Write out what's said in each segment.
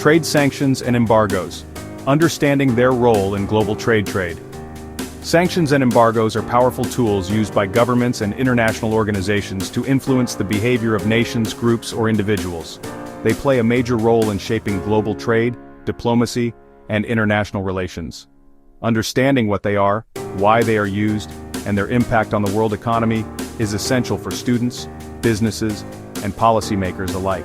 Trade sanctions and embargoes. Understanding their role in global trade. Sanctions and embargoes are powerful tools used by governments and international organizations to influence the behavior of nations, groups, or individuals. They play a major role in shaping global trade, diplomacy, and international relations. Understanding what they are, why they are used, and their impact on the world economy is essential for students, businesses, and policymakers alike.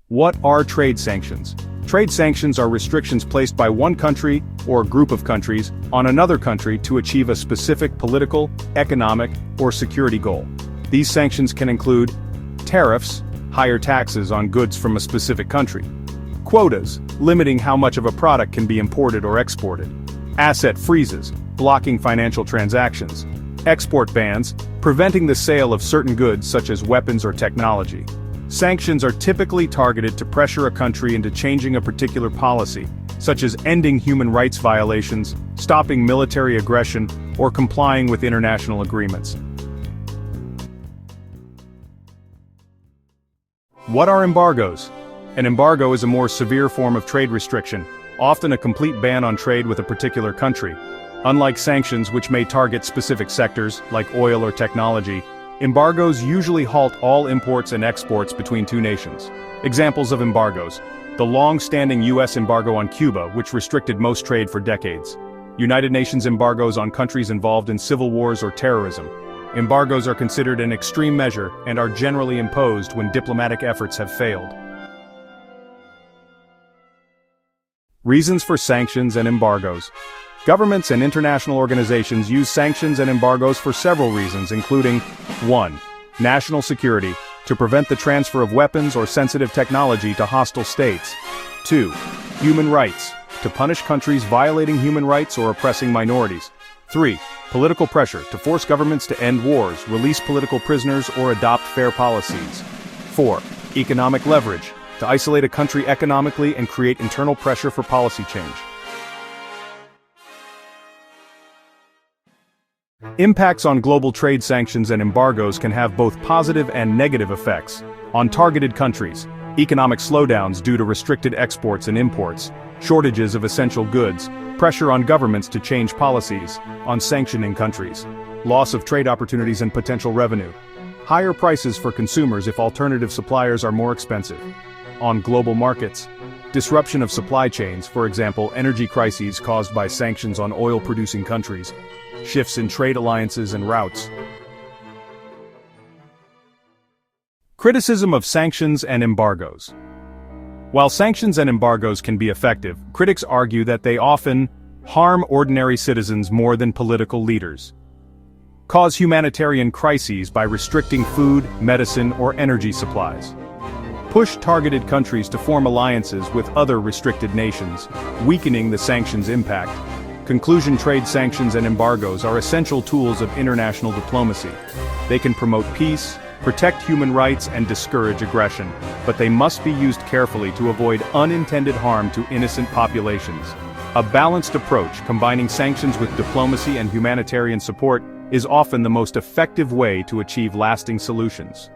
What are trade sanctions? Trade sanctions are restrictions placed by one country or a group of countries on another country to achieve a specific political, economic, or security goal. These sanctions can include tariffs, higher taxes on goods from a specific country; quotas, limiting how much of a product can be imported or exported; asset freezes, blocking financial transactions; export bans, preventing the sale of certain goods such as weapons or technology. Sanctions are typically targeted to pressure a country into changing a particular policy, such as ending human rights violations, stopping military aggression, or complying with international agreements. What are embargoes? An embargo is a more severe form of trade restriction, often a complete ban on trade with a particular country. Unlike sanctions, which may target specific sectors, like oil or technology, embargoes usually halt all imports and exports between two nations. Examples of embargoes: the long-standing U.S. embargo on Cuba, which restricted most trade for decades; United Nations embargoes on countries involved in civil wars or terrorism. Embargoes are considered an extreme measure and are generally imposed when diplomatic efforts have failed. Reasons for sanctions and embargoes. Governments and international organizations use sanctions and embargoes for several reasons, including 1. National security, to prevent the transfer of weapons or sensitive technology to hostile states. 2. Human rights, to punish countries violating human rights or oppressing minorities. 3. Political pressure, to force governments to end wars, release political prisoners, or adopt fair policies. 4. Economic leverage, to isolate a country economically and create internal pressure for policy change. Impacts on global trade. Sanctions and embargoes can have both positive and negative effects. On targeted countries, economic slowdowns due to restricted exports and imports, shortages of essential goods, pressure on governments to change policies. On sanctioning countries, loss of trade opportunities and potential revenue, higher prices for consumers if alternative suppliers are more expensive. On global markets, disruption of supply chains, for example, energy crises caused by sanctions on oil-producing countries, shifts in trade alliances and routes. Criticism of sanctions and embargoes. While sanctions and embargoes can be effective, critics argue that they often harm ordinary citizens more than political leaders, cause humanitarian crises by restricting food, medicine, or energy supplies, push targeted countries to form alliances with other restricted nations, weakening the sanctions' impact. Conclusion: trade sanctions and embargoes are essential tools of international diplomacy. They can promote peace, protect human rights, and discourage aggression, but they must be used carefully to avoid unintended harm to innocent populations. A balanced approach, combining sanctions with diplomacy and humanitarian support, is often the most effective way to achieve lasting solutions.